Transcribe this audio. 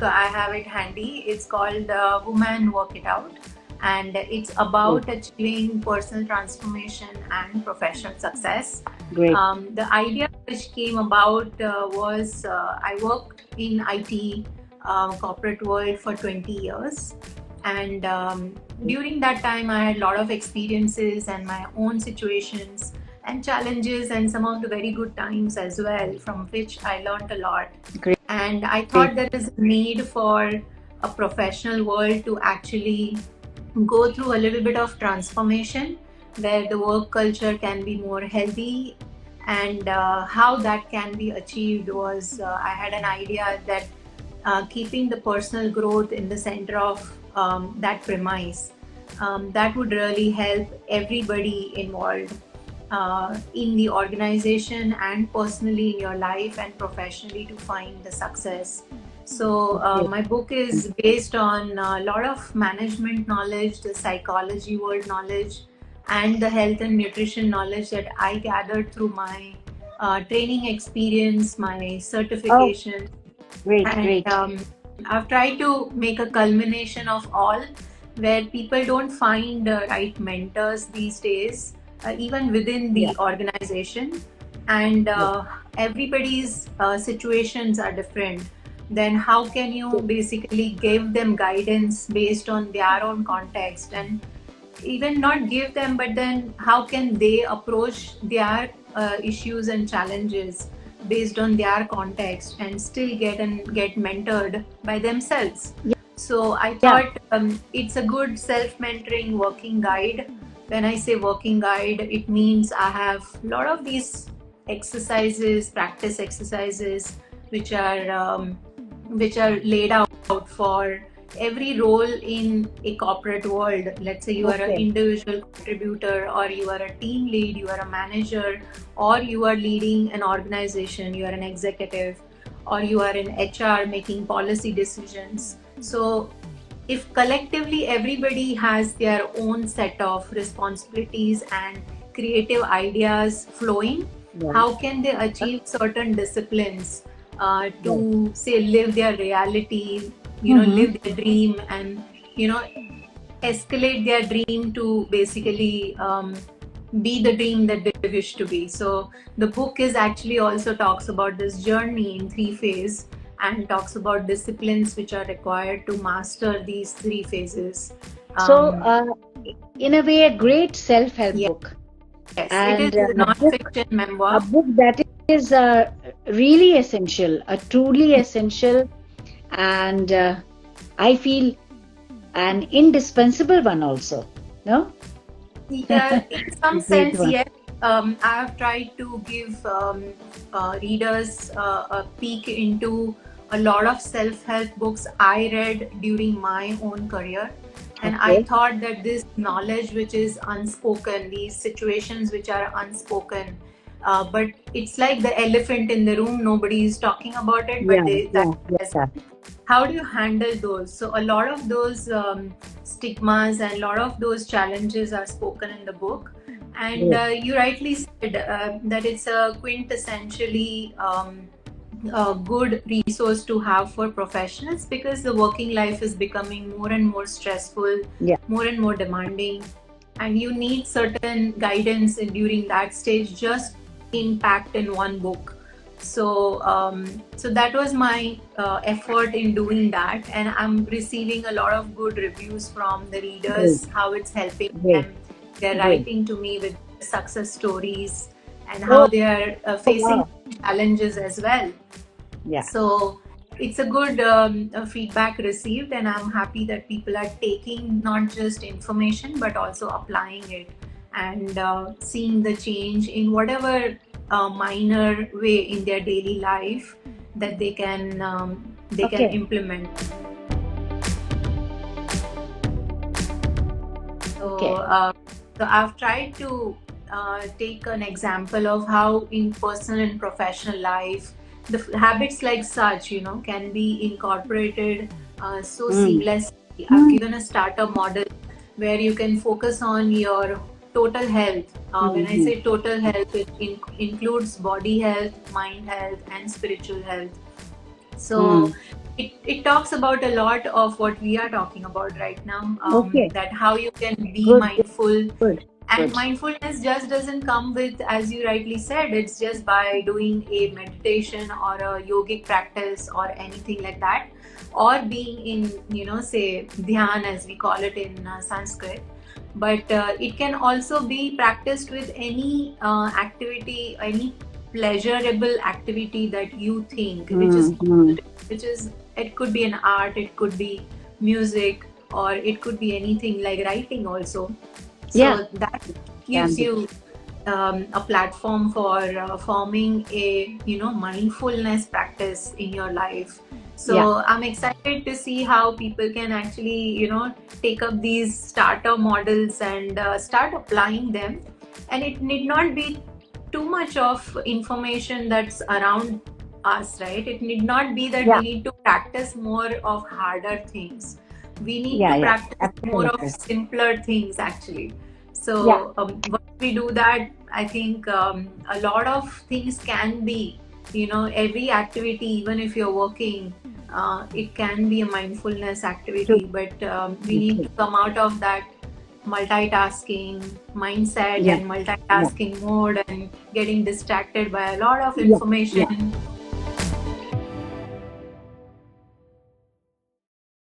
I have it handy. It's called Woman Work It Out, and it's about achieving personal transformation and professional success. Great. The idea which came about was I worked in IT corporate world for 20 years, and during that time I had a lot of experiences and my own situations and challenges and some of the very good times as well, from which I learned a lot. Great. And I thought there is a need for a professional world to actually go through a little bit of transformation where the work culture can be more healthy. And how that can be achieved was I had an idea that keeping the personal growth in the center of that premise, that would really help everybody involved in the organization and personally in your life and professionally to find the success. So my book is based on a lot of management knowledge, the psychology world knowledge, and the health and nutrition knowledge that I gathered through my training experience, my certification. Great, And great. I've tried to make a culmination of all, where people don't find the right mentors these days, even within the organization. And everybody's situations are different. Then how can you basically give them guidance based on their own context, and even not give them, but then how can they approach their issues and challenges based on their context and still get mentored by themselves. So I thought it's a good self-mentoring working guide. When I say working guide, it means I have a lot of these exercises, practice exercises, which are laid out for every role in a corporate world. Let's say you are an individual contributor, or you are a team lead, you are a manager, or you are leading an organization, you are an executive, or you are in HR making policy decisions. So if collectively everybody has their own set of responsibilities and creative ideas flowing, how can they achieve certain disciplines to say live their reality, live their dream, and escalate their dream to basically be the dream that they wish to be. So the book is actually also talks about this journey in 3 phases, and talks about disciplines which are required to master these 3 phases. So in a way, a great self-help book. Yes, and it is a non-fiction memoir. A book that is really essential, truly essential, and I feel an indispensable one also. No? Yeah, in some sense, yes. I have tried to give readers a peek into a lot of self-help books I read during my own career. And I thought that this knowledge which is unspoken, these situations which are unspoken, but it's like the elephant in the room, nobody is talking about it, but how do you handle those? So a lot of those stigmas and a lot of those challenges are spoken in the book. And you rightly said that it's a quintessentially a good resource to have for professionals, because the working life is becoming more and more stressful, more and more demanding, and you need certain guidance during that stage, just impact in one book. So so that was my effort in doing that, and I'm receiving a lot of good reviews from the readers, how it's helping them. They're writing to me with success stories and how they are facing challenges as well. So it's a good feedback received, and I'm happy that people are taking not just information but also applying it and seeing the change in whatever minor way in their daily life that they can implement. So I've tried to take an example of how in personal and professional life the habits like such can be incorporated so seamlessly. I've given a starter model where you can focus on your total health. When I say total health, it includes body health, mind health, and spiritual health. So it talks about a lot of what we are talking about right now. Okay. That how you can be Good. mindful. Good. And Good. mindfulness just doesn't come with, as you rightly said, it's just by doing a meditation or a yogic practice or anything like that, or being in, say, dhyan as we call it in Sanskrit. But it can also be practiced with any activity, any pleasurable activity that you think, which is positive, which is, it could be an art, it could be music, or it could be anything like writing also. So Yeah. that gives you a platform for forming a mindfulness practice in your life. So Yeah. I'm excited to see how people can actually take up these starter models and start applying them. And it need not be too much of information that's around us, right? It need not be that we need to practice more of harder things. We need to practice more of simpler things actually. So once we do that, I think a lot of things can be, every activity, even if you're working, it can be a mindfulness activity. But we need to come out of that multitasking mindset and multitasking mode and getting distracted by a lot of information